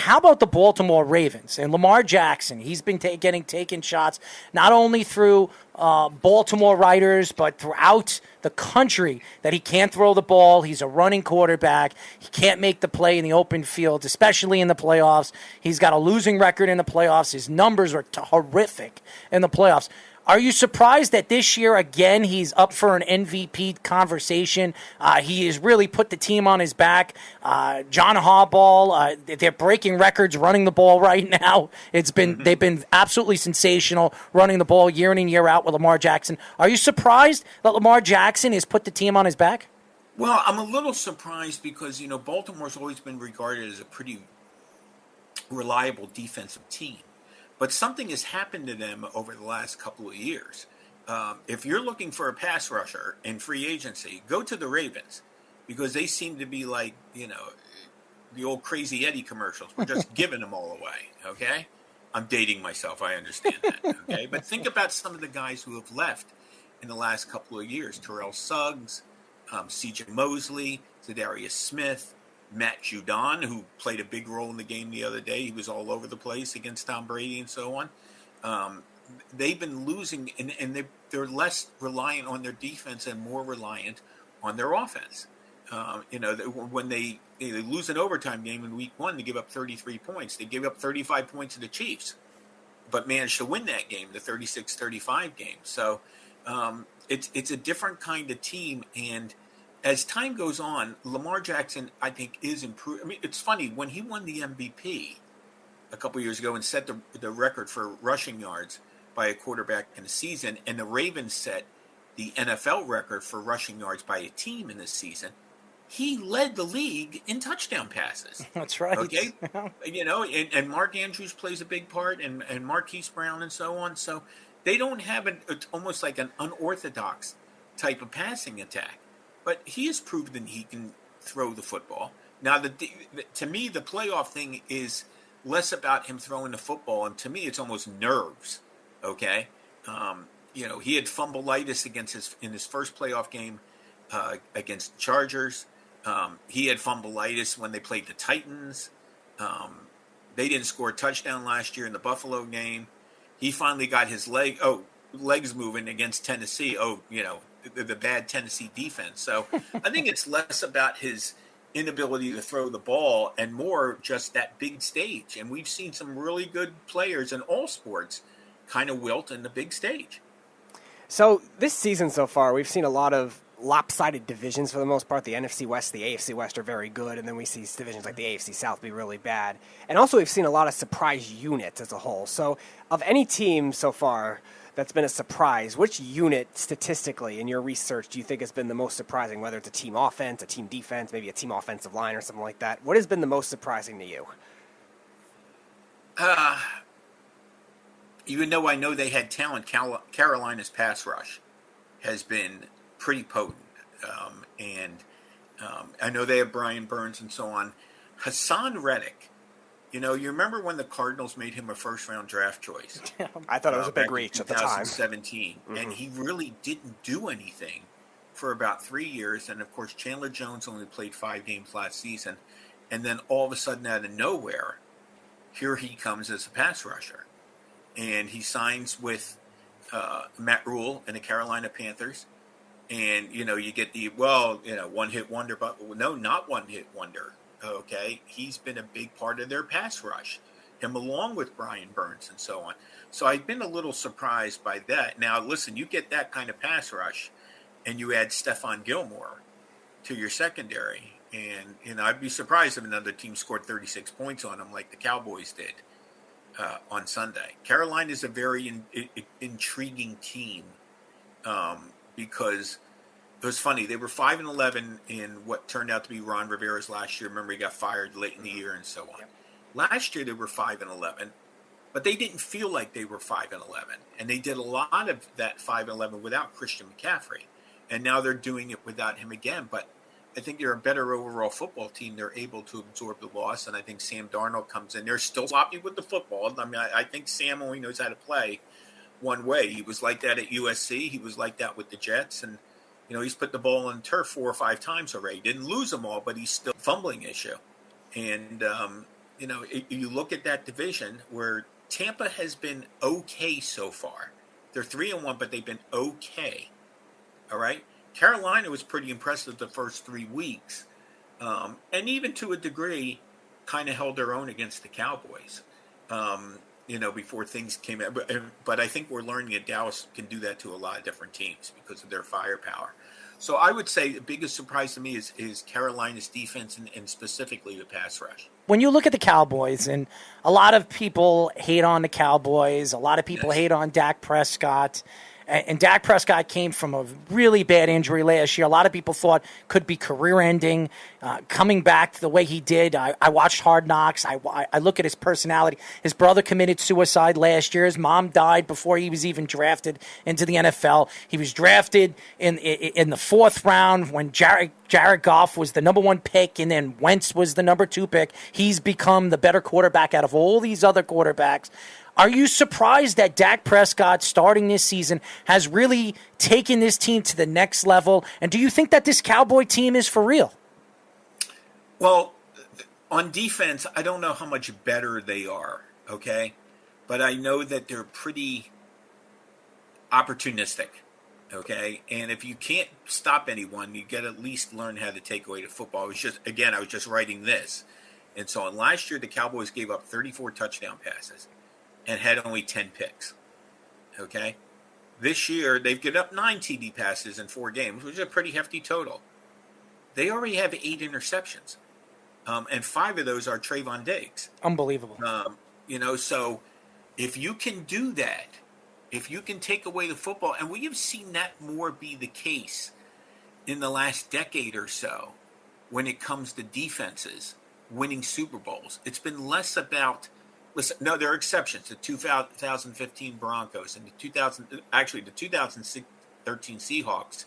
how about the Baltimore Ravens and Lamar Jackson? He's been getting taken shots not only through Baltimore writers, but throughout the country that he can't throw the ball. He's a running quarterback. He can't make the play in the open field, especially in the playoffs. He's got a losing record in the playoffs. His numbers are horrific in the playoffs. Are you surprised that this year, again, he's up for an MVP conversation? He has really put the team on his back. John Harbaugh, they're breaking records running the ball right now. They've been absolutely sensational running the ball year in and year out with Lamar Jackson. Are you surprised that Lamar Jackson has put the team on his back? Well, I'm a little surprised because, Baltimore's always been regarded as a pretty reliable defensive team. But something has happened to them over the last couple of years. If you're looking for a pass rusher in free agency, go to the Ravens because they seem to be like, the old Crazy Eddie commercials. We're just giving them all away, okay? I'm dating myself. I understand that, okay? But think about some of the guys who have left in the last couple of years. Terrell Suggs, C.J. Mosley, Zadarius Smith, Matt Judon, who played a big role in the game the other day. He was all over the place against Tom Brady and so on. They've been losing, and they're less reliant on their defense and more reliant on their offense. When they lose an overtime game in week 1, they give up 33 points. They gave up 35 points to the Chiefs, but managed to win that game, the 36-35 game. So it's a different kind of team, and as time goes on, Lamar Jackson, I think, is improved. I mean, it's funny, when he won the MVP a couple years ago and set the record for rushing yards by a quarterback in a season, and the Ravens set the NFL record for rushing yards by a team in this season, he led the league in touchdown passes. That's right. Okay? And Mark Andrews plays a big part, and Marquise Brown and so on. So they don't have it's almost like an unorthodox type of passing attack. But he has proven he can throw the football. Now, to me, the playoff thing is less about him throwing the football, and to me, it's almost nerves. Okay, he had fumbleitis in his first playoff game against the Chargers. He had fumbleitis when they played the Titans. They didn't score a touchdown last year in the Buffalo game. He finally got his legs moving against Tennessee. The bad Tennessee defense. So I think it's less about his inability to throw the ball and more just that big stage. And we've seen some really good players in all sports kind of wilt in the big stage. So this season so far, we've seen a lot of lopsided divisions for the most part. The NFC West, the AFC West are very good, and then we see divisions like the AFC South be really bad. And also we've seen a lot of surprise units as a whole. So of any team so far that's been a surprise, which unit statistically in your research do you think has been the most surprising, whether it's a team offense, a team defense, maybe a team offensive line or something like that? What has been the most surprising to you? Even though I know they had talent, Carolina's pass rush has been pretty potent. I know they have Brian Burns and so on. Hassan Reddick, you remember when the Cardinals made him a first-round draft choice? I thought it was a big reach at the time. 2017. Mm-hmm. And he really didn't do anything for about 3 years. And, of course, Chandler Jones only played 5 games last season. And then all of a sudden, out of nowhere, here he comes as a pass rusher. And he signs with Matt Rule and the Carolina Panthers. And, you get the, one-hit wonder, but no, not one-hit wonder. Okay, he's been a big part of their pass rush, him along with Brian Burns and so on. So I've been a little surprised by that. Now, listen, you get that kind of pass rush, and you add Stephon Gilmore to your secondary, and I'd be surprised if another team scored 36 points on them like the Cowboys did on Sunday. Carolina is a very intriguing team because it was funny. They were 5-11 in what turned out to be Ron Rivera's last year. Remember, he got fired late in the year and so on. Last year, they were 5-11, but they didn't feel like they were 5-11. And they did a lot of that 5-11 without Christian McCaffrey. And now they're doing it without him again. But I think they're a better overall football team. They're able to absorb the loss. And I think Sam Darnold comes in. They're still sloppy with the football. I mean, I think Sam only knows how to play one way. He was like that at USC. He was like that with the Jets. And he's put the ball on turf 4 or 5 times already. Didn't lose them all, but he's still fumbling issue. And you look at that division where Tampa has been okay so far. They're 3-1, but they've been okay. All right. Carolina was pretty impressive the first 3 weeks, and even to a degree, kind of held their own against the Cowboys. Before things came out. But I think we're learning that Dallas can do that to a lot of different teams because of their firepower. So I would say the biggest surprise to me is Carolina's defense and specifically the pass rush. When you look at the Cowboys, and a lot of people hate on the Cowboys, a lot of people hate on Dak Prescott, and Dak Prescott came from a really bad injury last year. A lot of people thought could be career-ending. Coming back the way he did, I watched Hard Knocks. I look at his personality. His brother committed suicide last year. His mom died before he was even drafted into the NFL. He was drafted in the 4th round when Jared Goff was the number 1 pick, and then Wentz was the number 2 pick. He's become the better quarterback out of all these other quarterbacks. Are you surprised that Dak Prescott, starting this season, has really taken this team to the next level? And do you think that this Cowboy team is for real? Well, on defense, I don't know how much better they are, okay? But I know that they're pretty opportunistic, okay? And if you can't stop anyone, you got to at least learn how to take away the football. I was just writing this. And so last year, the Cowboys gave up 34 touchdown passes and had only 10 picks, okay? This year, they've given up 9 TD passes in 4 games, which is a pretty hefty total. They already have 8 interceptions, and 5 of those are Trayvon Diggs. Unbelievable. So if you can do that, if you can take away the football, and we have seen that more be the case in the last decade or so when it comes to defenses winning Super Bowls. It's been less about... Listen, no, there are exceptions. The 2015 Broncos and the 2013 Seahawks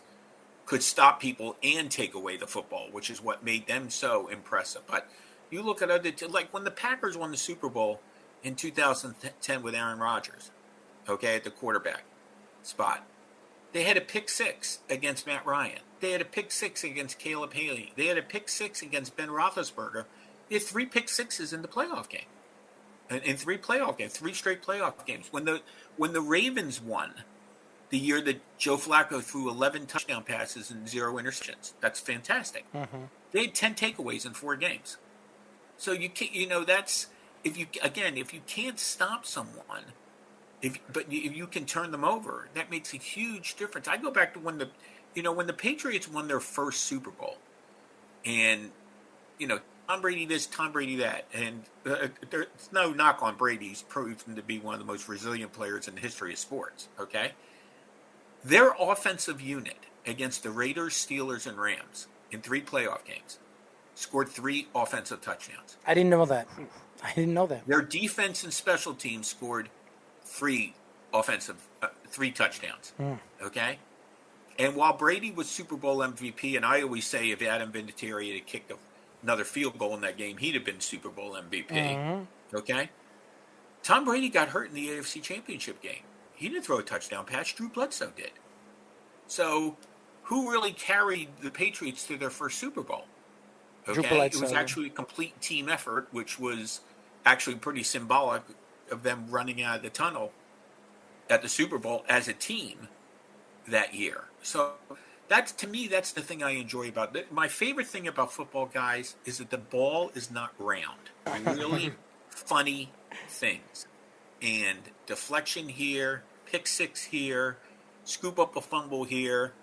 could stop people and take away the football, which is what made them so impressive. But you look at like when the Packers won the Super Bowl in 2010 with Aaron Rodgers, okay, at the quarterback spot, they had a pick 6 against Matt Ryan. They had a pick 6 against Caleb Haley. They had a pick 6 against Ben Roethlisberger. They had 3 pick 6s in the playoff game. In 3 straight playoff games. When the Ravens won, the year that Joe Flacco threw 11 touchdown passes and 0 interceptions, that's fantastic. Mm-hmm. They had 10 takeaways in 4 games. So you can't, that's if you can't stop someone, if you can turn them over, that makes a huge difference. I go back to when the Patriots won their first Super Bowl, and Tom Brady this, Tom Brady that. And there's no knock on Brady. He's proven to be one of the most resilient players in the history of sports, okay? Their offensive unit against the Raiders, Steelers, and Rams in 3 playoff games scored 3 offensive touchdowns. I didn't know that. Their defense and special teams scored 3 touchdowns, okay? And while Brady was Super Bowl MVP, and I always say if Adam Vinatieri had kicked another field goal in that game, he'd have been Super Bowl MVP. Okay? Tom Brady got hurt in the AFC Championship game. He didn't throw a touchdown pass. Drew Bledsoe did. So, who really carried the Patriots to their first Super Bowl? Okay? It was actually a complete team effort, which was actually pretty symbolic of them running out of the tunnel at the Super Bowl as a team that year. So, to me, that's the thing I enjoy about it. My favorite thing about football, guys, is that the ball is not round. Really funny things. And deflection here, pick 6 here, scoop up a fumble here,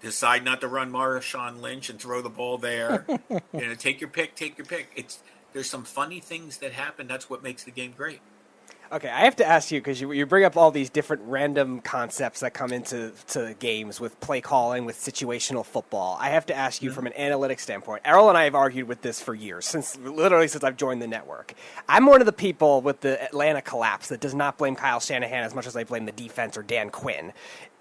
decide not to run Marshawn Lynch and throw the ball there. Take your pick. There's some funny things that happen. That's what makes the game great. Okay, I have to ask you, because you bring up all these different random concepts that come into games with play calling, with situational football. I have to ask you from an analytic standpoint. Errol and I have argued with this for years, since I've joined the network. I'm one of the people with the Atlanta collapse that does not blame Kyle Shanahan as much as I blame the defense or Dan Quinn.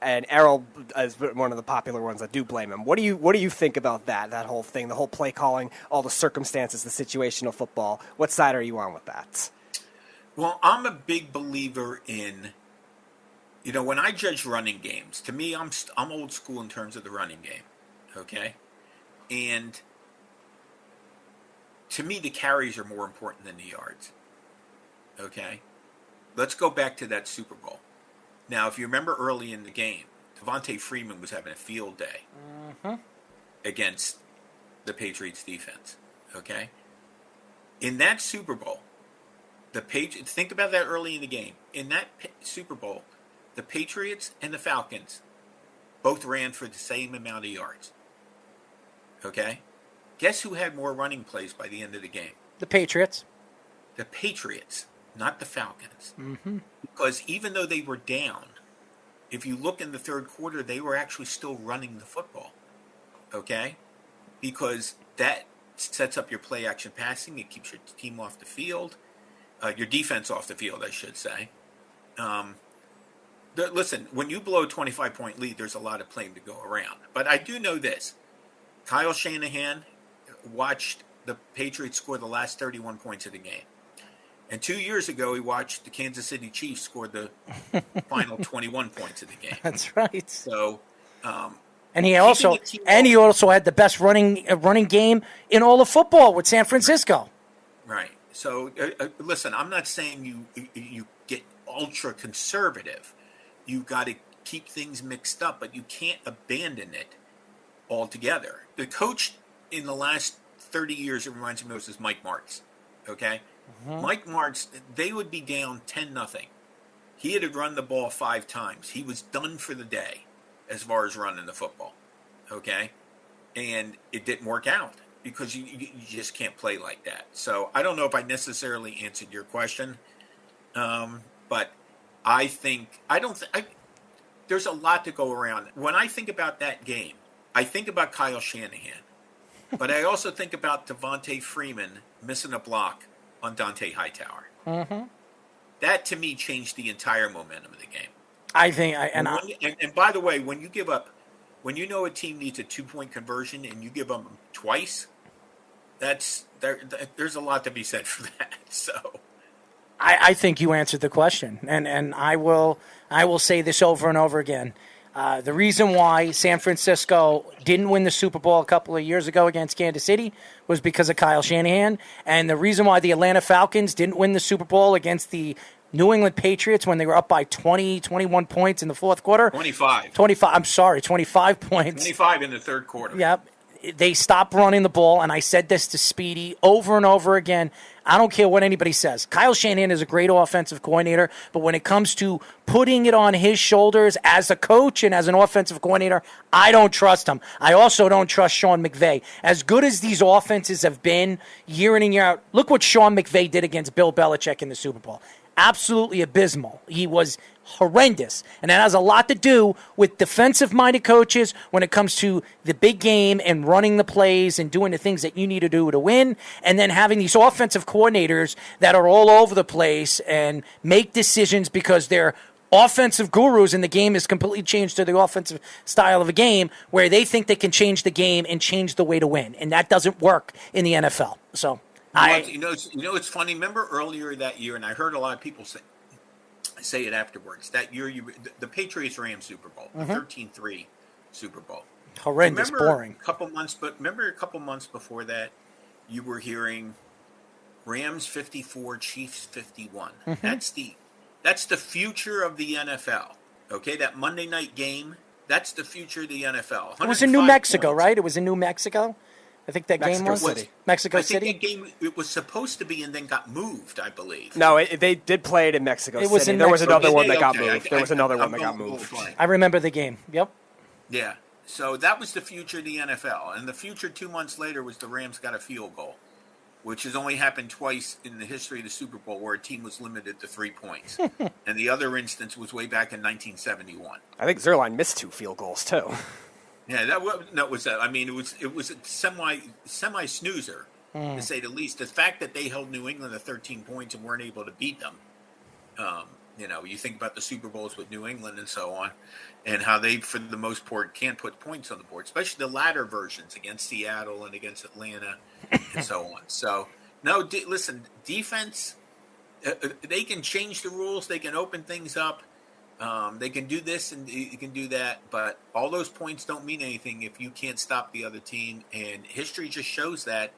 And Errol is one of the popular ones that do blame him. What do you think about that whole thing, the whole play calling, all the circumstances, the situational football? What side are you on with that? Well, I'm a big believer in, when I judge running games, to me, I'm old school in terms of the running game, okay? And to me, the carries are more important than the yards. Okay? Let's go back to that Super Bowl. Now, if you remember early in the game, Devontae Freeman was having a field day against the Patriots defense. Okay? In that Super Bowl, think about that early in the game. In that Super Bowl, the Patriots and the Falcons both ran for the same amount of yards. Okay? Guess who had more running plays by the end of the game? The Patriots. The Patriots, not the Falcons. Because even though they were down, if you look in the third quarter, they were actually still running the football. Okay? Because that sets up your play action passing. It keeps your team off the field. Your defense off the field, I should say. Listen, when you blow a 25-point lead, there's a lot of playing to go around. But I do know this. Kyle Shanahan watched the Patriots score the last 31 points of the game. And 2 years ago, he watched the Kansas City Chiefs score the final 21 points of the game. That's right. So, and he also had the best running game in all of football with San Francisco. Right. So, listen, I'm not saying you get ultra conservative. You've got to keep things mixed up, but you can't abandon it altogether. The coach in the last 30 years, it reminds me most, is Mike Martz. Okay? Mike Martz, they would be down 10-0. He had to run the ball 5 times. He was done for the day as far as running the football. Okay? And it didn't work out because you just can't play like that. So I don't know if I necessarily answered your question, but there's a lot to go around. When I think about that game, I think about Kyle Shanahan, but I also think about Devontae Freeman missing a block on Dante Hightower. That to me changed the entire momentum of the game. I think, and by the way, when you know a team needs a 2-point conversion and you give them twice, there's a lot to be said for that. So. I think you answered the question, and I will say this over and over again. The reason why San Francisco didn't win the Super Bowl a couple of years ago against Kansas City was because of Kyle Shanahan, and the reason why the Atlanta Falcons didn't win the Super Bowl against the New England Patriots when they were up by 21 points in the fourth quarter. 25. 25 points. 25 in the third quarter. Yep. They stopped running the ball, and I said this to Speedy over and over again. I don't care what anybody says. Kyle Shanahan is a great offensive coordinator, but when it comes to putting it on his shoulders as a coach and as an offensive coordinator, I don't trust him. I also don't trust Sean McVay. As good as these offenses have been year in and year out, look what Sean McVay did against Bill Belichick in the Super Bowl. Absolutely abysmal. He was horrendous. And that has a lot to do with defensive-minded coaches when it comes to the big game and running the plays and doing the things that you need to do to win, and then having these offensive coordinators that are all over the place and make decisions because they're offensive gurus and the game is completely changed to the offensive style of a game where they think they can change the game and change the way to win. And that doesn't work in the NFL. So it's funny. Remember earlier that year, and I heard a lot of people say it afterwards. That year, the Patriots-Rams Super Bowl, the 13-3 Super Bowl, horrendous, boring. Remember a couple months before that, you were hearing Rams 54, Chiefs 51. That's the future of the NFL. Okay, that Monday night game. That's the future of the NFL. It was in New Mexico, right? It was in New Mexico. I think that game was Mexico City. I think that game it was supposed to be and then got moved, I believe. No, they did play it in Mexico City. There was another one that got moved. There was another one that got moved. I remember the game. Yep. Yeah. So that was the future of the NFL. And the future 2 months later was the Rams got a field goal, which has only happened twice in the history of the Super Bowl where a team was limited to 3 points. And the other instance was way back in 1971. I think Zerline missed 2 field goals, too. Yeah, that was. I mean, it was a semi snoozer to say the least. The fact that they held New England to 13 points and weren't able to beat them. You think about the Super Bowls with New England and so on, and how they, for the most part, can't put points on the board, especially the latter versions against Seattle and against Atlanta and so on. So, listen, defense. They can change the rules. They can open things up. They can do this and you can do that, but all those points don't mean anything if you can't stop the other team. And history just shows that